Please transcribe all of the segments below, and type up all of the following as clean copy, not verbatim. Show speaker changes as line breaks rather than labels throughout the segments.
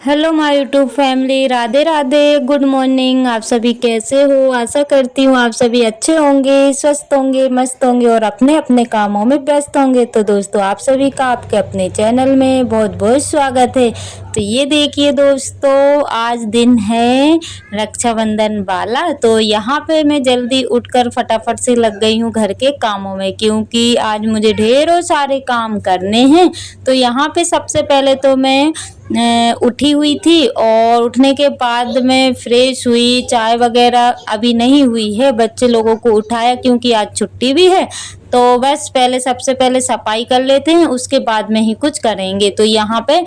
Hello my YouTube family, Radhe Radhe, good morning. आप सभी कैसे हो? आशा करती हूँ आप सभी अच्छे होंगे, स्वस्थ होंगे, मस्त होंगे और अपने अपने कामों में व्यस्त होंगे। तो दोस्तों, आप सभी का आपके अपने चैनल में बहुत बहुत स्वागत है। तो ये देखिए दोस्तों, आज दिन है रक्षाबंधन वाला। तो यहाँ पे मैं जल्दी उठकर फटाफट से लग गई हूँ घर के कामों में, क्योंकि आज मुझे ढेरों सारे काम करने हैं। तो यहाँ पे सबसे पहले तो मैं उठी हुई थी और उठने के बाद मैं फ्रेश हुई। चाय वगैरह अभी नहीं हुई है, बच्चे लोगों को उठाया क्योंकि आज छुट्टी भी है। तो बस पहले सबसे पहले सफाई कर लेते हैं, उसके बाद में ही कुछ करेंगे। तो यहाँ पे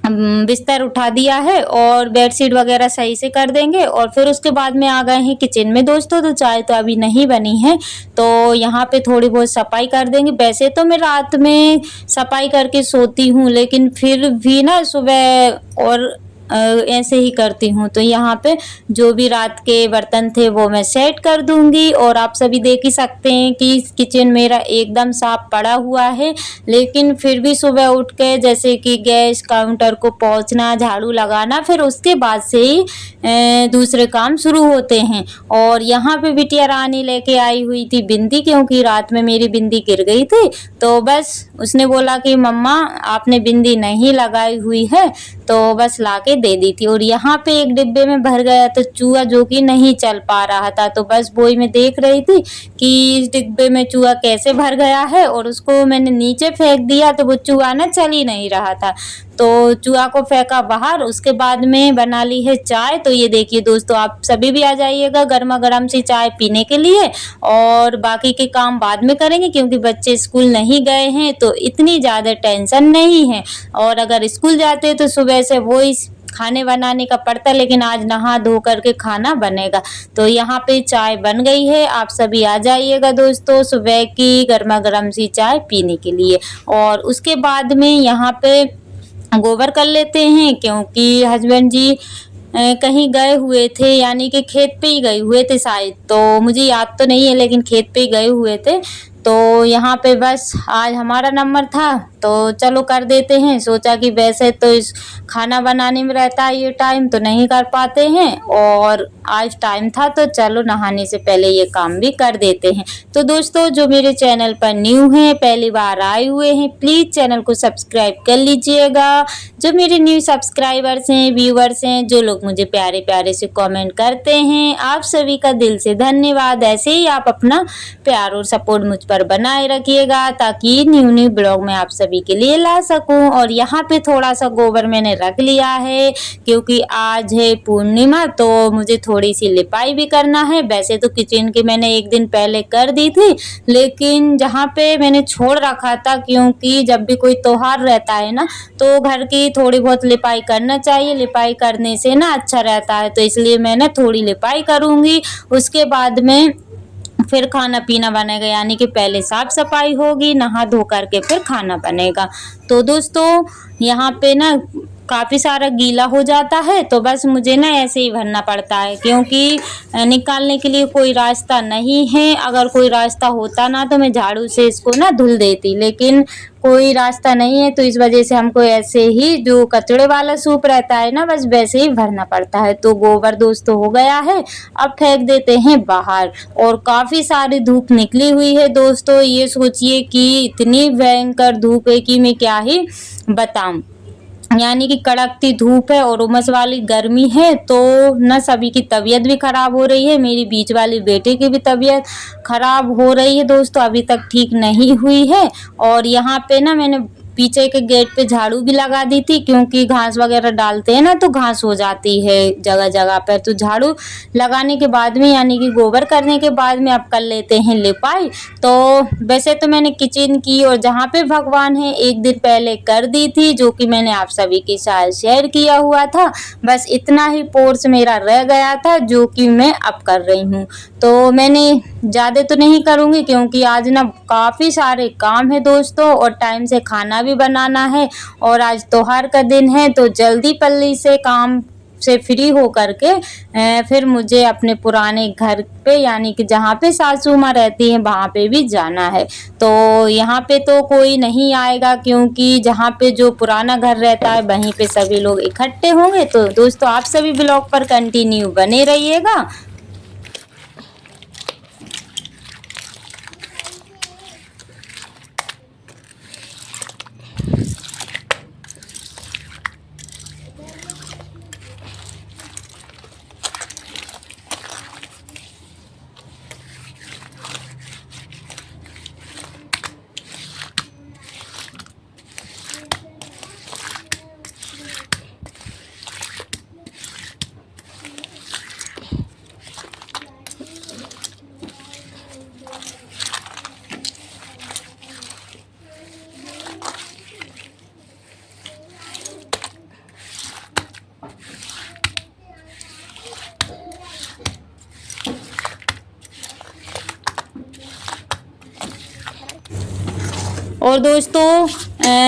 बिस्तर उठा दिया है और बेडशीट वगैरह सही से कर देंगे और फिर उसके बाद में आ गए हैं किचन में दोस्तों। तो चाय तो अभी नहीं बनी है, तो यहाँ पे थोड़ी बहुत सफाई कर देंगे। वैसे तो मैं रात में सफाई करके सोती हूँ, लेकिन फिर भी ना सुबह और ऐसे ही करती हूँ। तो यहाँ पे जो भी रात के बर्तन थे वो मैं सेट कर दूंगी। और आप सभी देख ही सकते हैं कि किचन मेरा एकदम साफ पड़ा हुआ है, लेकिन फिर भी सुबह उठ के जैसे कि गैस काउंटर को पोंछना, झाड़ू लगाना, फिर उसके बाद से ही दूसरे काम शुरू होते हैं। और यहाँ पे बिटिया रानी लेके आई हुई थी बिंदी, क्योंकि रात में मेरी बिंदी गिर गई थी। तो बस उसने बोला कि मम्मा आपने बिंदी नहीं लगाई हुई है, तो बस लाके दे दी थी। और यहाँ पे एक डिब्बे में भर गया था चूहा, जो कि नहीं चल पा रहा था। तो बस वही मैं देख रही थी कि इस डिब्बे में चूहा कैसे भर गया है, और उसको मैंने नीचे फेंक दिया तो वो चूहा ना चल ही नहीं रहा था। तो चूहा को फेंका बाहर। उसके बाद में बना ली है चाय। तो ये देखिए दोस्तों, आप सभी भी आ जाइएगा गर्मा गर्म सी चाय पीने के लिए। और बाकी के काम बाद में करेंगे, क्योंकि बच्चे स्कूल नहीं गए हैं तो इतनी ज़्यादा टेंशन नहीं है। और अगर स्कूल जाते तो सुबह से वही खाने बनाने का पड़ता, लेकिन आज नहा धो करके खाना बनेगा। तो यहाँ पे चाय बन गई है, आप सभी आ जाइएगा दोस्तों सुबह की गर्मा गर्म सी चाय पीने के लिए। और उसके बाद में यहाँ पे गोबर कर लेते हैं, क्योंकि हस्बैंड जी कहीं गए हुए थे, यानी कि खेत पे ही गए हुए थे शायद। तो मुझे याद तो नहीं है, लेकिन खेत पे ही गए हुए थे। तो यहाँ पे बस आज हमारा नंबर था, तो चलो कर देते हैं। सोचा कि वैसे तो इस खाना बनाने में रहता है ये टाइम, तो नहीं कर पाते हैं, और आज टाइम था तो चलो नहाने से पहले ये काम भी कर देते हैं। तो दोस्तों, जो मेरे चैनल पर न्यू हैं, पहली बार आए हुए हैं, प्लीज़ चैनल को सब्सक्राइब कर लीजिएगा। जो मेरे न्यू सब्सक्राइबर्स हैं, व्यूवर्स हैं, जो लोग मुझे प्यारे प्यारे से कमेंट करते हैं, आप सभी का दिल से धन्यवाद। ऐसे ही आप अपना प्यार और सपोर्ट मुझ पर बनाए रखिएगा, ताकि न्यू ब्लॉग में आप सभी के लिए ला सकूं। और यहाँ पे थोड़ा सा गोबर मैंने रख लिया है, क्योंकि आज है पूर्णिमा, तो मुझे थोड़ी सी लिपाई भी करना है। वैसे तो किचन की मैंने एक दिन पहले कर दी थी, लेकिन जहाँ पे मैंने छोड़ रखा था, क्योंकि जब भी कोई त्योहार रहता है ना, तो घर की थोड़ी बहुत लिपाई करना चाहिए। लिपाई करने से ना अच्छा रहता है, तो इसलिए मैं ना थोड़ी लिपाई करूँगी। उसके बाद में फिर खाना पीना बनेगा, यानी कि पहले साफ सफाई होगी, नहा धो करके फिर खाना बनेगा। तो दोस्तों, यहाँ पे ना काफ़ी सारा गीला हो जाता है, तो बस मुझे ना ऐसे ही भरना पड़ता है, क्योंकि निकालने के लिए कोई रास्ता नहीं है। अगर कोई रास्ता होता ना तो मैं झाड़ू से इसको ना धुल देती, लेकिन कोई रास्ता नहीं है, तो इस वजह से हमको ऐसे ही जो कचड़े वाला सूप रहता है ना, बस वैसे ही भरना पड़ता है। तो गोबर दोस्तों हो गया है, अब फेंक देते हैं बाहर। और काफ़ी सारी धूप निकली हुई है दोस्तों, ये सोचिए कि इतनी भयंकर धूप है कि मैं क्या ही बताऊं। यानी कि कड़कती धूप है और उमस वाली गर्मी है, तो न सभी की तबीयत भी खराब हो रही है। मेरी बीच वाली बेटे की भी तबीयत खराब हो रही है दोस्तों, अभी तक ठीक नहीं हुई है। और यहाँ पे ना मैंने पीछे के गेट पे झाड़ू भी लगा दी थी, क्योंकि घास वगैरह डालते हैं ना तो घास हो जाती है जगह जगह पर। तो झाड़ू लगाने के बाद में, यानी कि गोबर करने के बाद में, अब कर लेते हैं लिपाई। तो वैसे तो मैंने किचन की और जहाँ पे भगवान है एक दिन पहले कर दी थी, जो कि मैंने आप सभी के साथ शेयर किया हुआ था। बस इतना ही पोर्स मेरा रह गया था, जो कि मैं अब कर रही हूँ। तो मैंने ज़्यादा तो नहीं करूँगी, क्योंकि आज ना काफ़ी सारे काम है दोस्तों, और टाइम से खाना भी बनाना है। और आज त्योहार का दिन है, तो जल्दी पल्ली से काम से फ्री हो करके फिर मुझे अपने पुराने घर पे यानी कि जहाँ पे सासू माँ रहती हैं वहाँ पे भी जाना है। तो यहाँ पे तो कोई नहीं आएगा क्योंकि जहाँ पे जो पुराना घर रहता है वहीं पे सभी लोग इकट्ठे होंगे। तो दोस्तों आप सभी ब्लॉग पर कंटिन्यू बने रहिएगा। और दोस्तों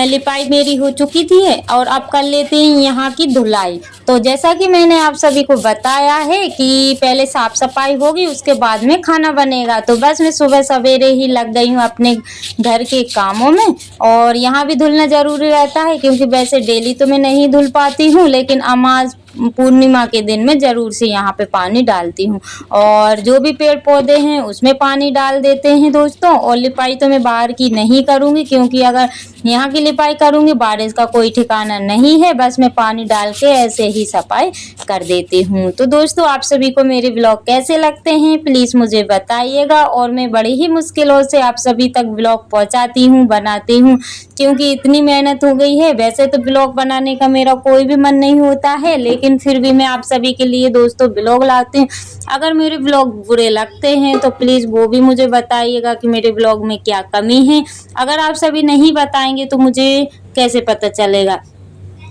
लिपाई मेरी हो चुकी थी और अब कर लेते हैं यहाँ की धुलाई। तो जैसा कि मैंने आप सभी को बताया है कि पहले साफ सफाई होगी उसके बाद में खाना बनेगा। तो बस मैं सुबह सवेरे ही लग गई हूँ अपने घर के कामों में। और यहाँ भी धुलना जरूरी रहता है क्योंकि वैसे डेली तो मैं नहीं धुल पाती हूँ, लेकिन अमाज पूर्णिमा के दिन में जरूर से यहाँ पे पानी डालती हूँ। और जो भी पेड़ पौधे हैं उसमें पानी डाल देते हैं दोस्तों। और लिपाई तो मैं बाहर की नहीं करूँगी क्योंकि अगर यहाँ की लिपाई करूँगी बारिश का कोई ठिकाना नहीं है। बस मैं पानी डाल के ऐसे ही सफाई कर देती हूँ। तो दोस्तों आप सभी को मेरे ब्लॉग कैसे लगते हैं प्लीज़ मुझे बताइएगा। और मैं बड़ी ही मुश्किलों से आप सभी तक ब्लॉग पहुँचाती हूँ, बनाती हूँ, क्योंकि इतनी मेहनत हो गई है। वैसे तो ब्लॉग बनाने का मेरा कोई भी मन नहीं होता है, लेकिन फिर भी मैं आप सभी के लिए दोस्तों ब्लॉग लाती हूँ। अगर मेरे ब्लॉग बुरे लगते हैं तो प्लीज़ वो भी मुझे बताइएगा कि मेरे ब्लॉग में क्या कमी है। अगर आप सभी नहीं बताएंगे तो मुझे कैसे पता चलेगा।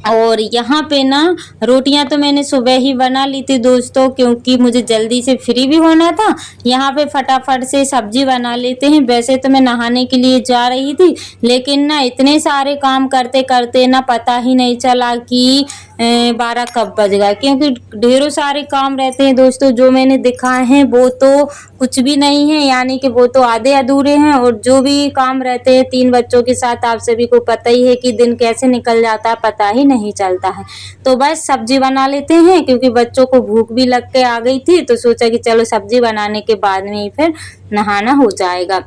और यहाँ पे ना रोटियां तो मैंने सुबह ही बना ली थी दोस्तों, क्योंकि मुझे जल्दी से फ्री भी होना था। यहाँ पे फटाफट से सब्जी बना लेते हैं। वैसे तो मैं नहाने के लिए जा रही थी, लेकिन ना इतने सारे काम करते करते ना पता ही नहीं चला कि 12 कब बज गया, क्योंकि ढेरों सारे काम रहते हैं दोस्तों। जो मैंने दिखाए हैं वो तो कुछ भी नहीं है, यानी कि वो तो आधे अधूरे हैं। और जो भी काम रहते हैं 3 बच्चों के साथ आप सभी को पता ही है कि दिन कैसे निकल जाता है पता ही नहीं चलता है। तो बस सब्जी बना लेते हैं क्योंकि बच्चों को भूख भी लग के आ गई थी। तो सोचा कि चलो सब्जी बनाने के बाद में ही फिर नहाना हो जाएगा।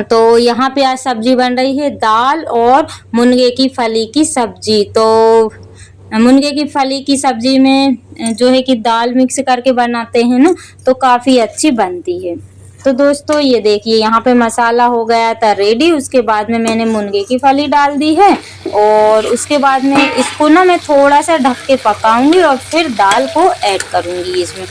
तो यहाँ पे आज सब्जी बन रही है दाल और मुनगे की फली की सब्जी। तो मुनगे की फली की सब्जी में जो है कि दाल मिक्स करके बनाते हैं ना, तो काफ़ी अच्छी बनती है। तो दोस्तों ये देखिए यहाँ पे मसाला हो गया था रेडी। उसके बाद में मैंने मुनगे की फली डाल दी है और उसके बाद में इसको ना मैं थोड़ा सा ढक के पकाऊंगी और फिर दाल को ऐड करूंगी इसमें।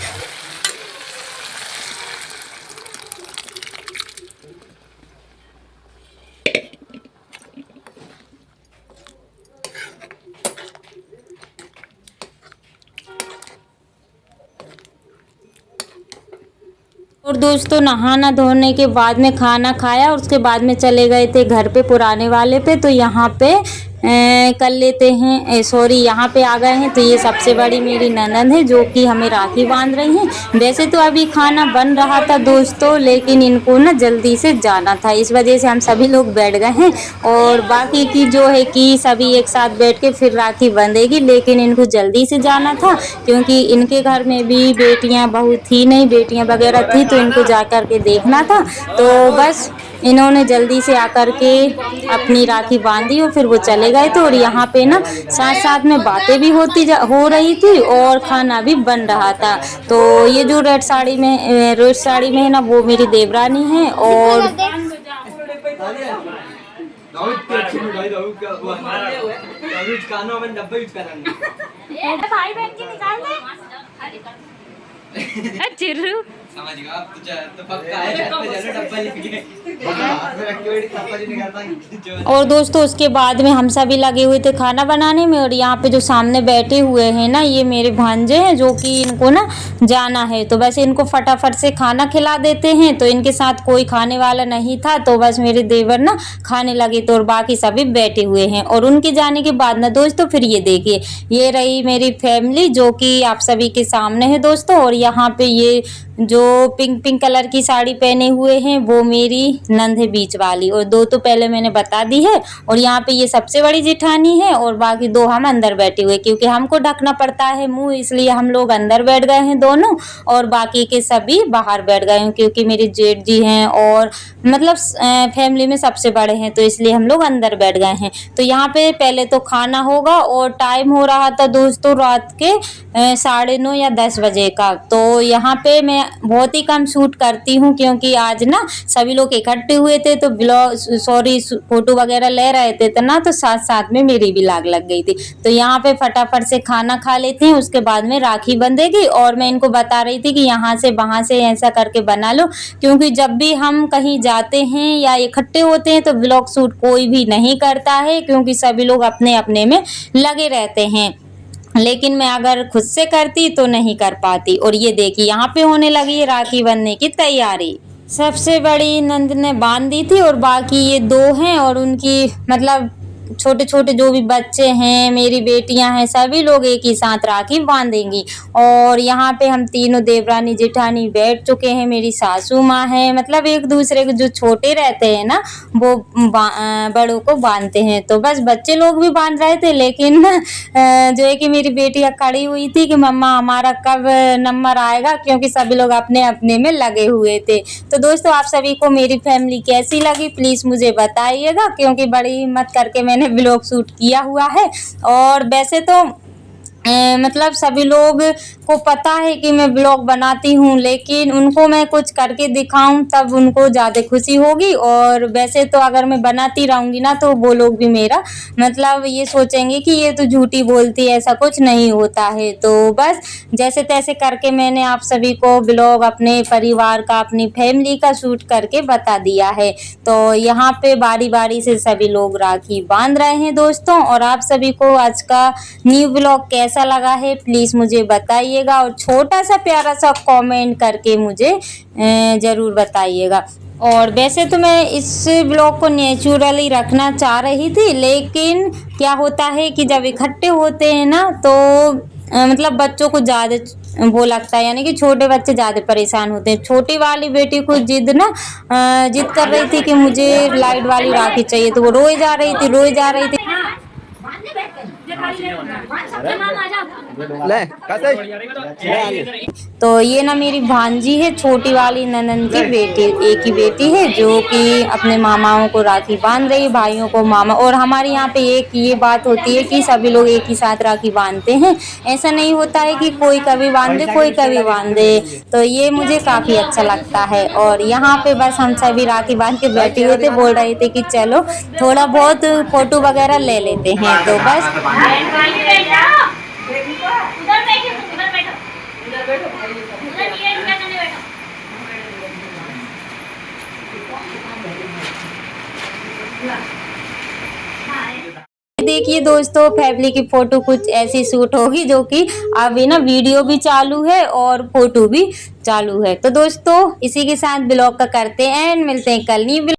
और दोस्तों नहाना धोने के बाद में खाना खाया और उसके बाद में चले गए थे घर पे पुराने वाले पे। तो यहाँ पे कर लेते हैं सॉरी यहाँ पे आ गए हैं। तो ये सबसे बड़ी मेरी ननद है जो कि हमें राखी बांध रही हैं। वैसे तो अभी खाना बन रहा था दोस्तों, लेकिन इनको ना जल्दी से जाना था, इस वजह से हम सभी लोग बैठ गए हैं। और बाकी की जो है कि सभी एक साथ बैठ के फिर राखी बंधेगी, लेकिन इनको जल्दी से जाना था क्योंकि इनके घर में भी बेटियां बहू थी नहीं, बेटियां वगैरह थी, तो इनको जा कर के देखना था। तो बस इन्होंने जल्दी से आकर के अपनी राखी बांधी और फिर वो चले गए थे। और यहाँ पे ना साथ साथ में बातें भी हो रही थी और खाना भी बन रहा था। तो ये जो रेड साड़ी में है ना वो मेरी देवरानी है। और चिर्रू
समझ गया आप तो पक्का है चलो डब्बा लेके हाथ में रख के बैठ पापा जी ने कहा था।
और दोस्तों उसके बाद में हम सभी लगे हुए थे खाना बनाने में, और यहाँ पे जो सामने बैठे हुए हैं ना, ये मेरे भांजे हैं जो कि इनको ना जाना है, तो बस इनको फटाफट से खाना खिला देते हैं। तो इनके साथ कोई खाने वाला नहीं था, तो बस मेरे देवर ना खाने लगे, तो और बाकी सभी बैठे हुए हैं। और उनके जाने के बाद ना दोस्तों फिर ये देखिए, ये रही मेरी फैमिली जो कि आप सभी के सामने है दोस्तों। और यहाँ पे ये जो पिंक पिंक कलर की साड़ी पहने हुए हैं वो मेरी नंद है बीच वाली, और दो तो पहले मैंने बता दी है। और यहाँ पे ये सबसे बड़ी जेठानी है, और बाकी दो हम अंदर बैठे हुए, क्योंकि हमको ढकना पड़ता है मुंह, इसलिए हम लोग अंदर बैठ गए हैं दोनों, और बाकी के सभी बाहर बैठ गए हैं, क्योंकि मेरे जेठ जी हैं और मतलब फैमिली में सबसे बड़े हैं, तो इसलिए हम लोग अंदर बैठ गए हैं। तो यहाँ पे पहले तो खाना होगा, और टाइम हो रहा था दोस्तों रात के 9:30 या 10 बजे का। तो यहाँ पे मैं बहुत ही कम शूट करती हूँ, क्योंकि आज ना सभी लोग इकट्ठे हुए थे, तो फोटो वगैरह ले रहे थे, तो ना तो साथ साथ में मेरी भी लाग लग गई थी। तो यहाँ पे फटाफट से खाना खा लेते हैं, उसके बाद में राखी बंधेगी। और मैं इनको बता रही थी कि यहाँ से वहाँ से ऐसा करके बना लो, क्योंकि जब भी हम कहीं जाते हैं या इकट्ठे होते हैं तो ब्लॉग शूट कोई भी नहीं करता है, क्योंकि सभी लोग अपने अपने में लगे रहते हैं। लेकिन मैं अगर खुद से करती तो नहीं कर पाती। और ये देखिए यहाँ पे होने लगी राखी बनने की तैयारी। सबसे बड़ी नंद ने बांध दी थी, और बाकी ये दो हैं, और उनकी मतलब छोटे छोटे जो भी बच्चे हैं, मेरी बेटियां हैं, सभी लोग एक ही साथ राखी बांधेंगी। और यहाँ पे हम तीनों देवरानी जेठानी बैठ चुके हैं, मेरी सासू माँ है, मतलब एक दूसरे के जो छोटे रहते हैं ना वो बड़ों को बांधते हैं। तो बस बच्चे लोग भी बांध रहे थे, लेकिन जो है कि मेरी बेटियां खड़ी हुई थी कि मम्मा हमारा कब नंबर आएगा, क्योंकि सभी लोग अपने अपने में लगे हुए थे। तो दोस्तों आप सभी को मेरी फैमिली कैसी लगी प्लीज़ मुझे बताइएगा, क्योंकि बड़ी हिम्मत करके मैंने ब्लॉग शूट किया हुआ है। और वैसे तो मतलब सभी लोग को पता है कि मैं ब्लॉग बनाती हूँ, लेकिन उनको मैं कुछ करके दिखाऊं तब उनको ज़्यादा खुशी होगी। और वैसे तो अगर मैं बनाती रहूँगी ना तो वो लोग भी मेरा मतलब ये सोचेंगे कि ये तो झूठी बोलती है, ऐसा कुछ नहीं होता है। तो बस जैसे तैसे करके मैंने आप सभी को ब्लॉग अपने परिवार का, अपनी फैमिली का शूट करके बता दिया है। तो यहाँ पे बारी बारी से सभी लोग राखी बांध रहे हैं दोस्तों। और आप सभी को आज का न्यू ब्लॉग कैसा लगा है प्लीज़ मुझे बताइएगा, और छोटा सा प्यारा सा कमेंट करके मुझे ज़रूर बताइएगा। और वैसे तो मैं इस ब्लॉग को नेचुरली रखना चाह रही थी, लेकिन क्या होता है कि जब इकट्ठे होते हैं ना तो मतलब बच्चों को ज़्यादा वो लगता है, यानी कि छोटे बच्चे ज़्यादा परेशान होते हैं। छोटी वाली बेटी को जिद कर रही थी कि मुझे लाइट वाली राखी चाहिए, तो वो रोए जा रही थी। तो ये ना मेरी भांजी है, छोटी वाली ननंद की बेटी, एक ही बेटी है जो कि अपने मामाओं को राखी बांध रही है, भाइयों को मामा। और हमारे यहाँ पे एक ये बात होती है कि सभी लोग एक ही साथ राखी बांधते हैं, ऐसा नहीं होता है कि कोई कभी बांधे कोई कभी बांधे। तो ये मुझे काफ़ी अच्छा लगता है। और यहाँ पे बस हम सभी राखी बांध के बैठे हुए थे, बोल रहे थे कि चलो थोड़ा बहुत फोटो वगैरह ले लेते हैं। तो बस देखिए दोस्तों फैमिली की फोटो कुछ ऐसी शूट होगी, जो कि अभी ना वीडियो भी चालू है और फोटो भी चालू है। तो दोस्तों इसी के साथ ब्लॉग का करते हैं एंड मिलते हैं कल नहीं।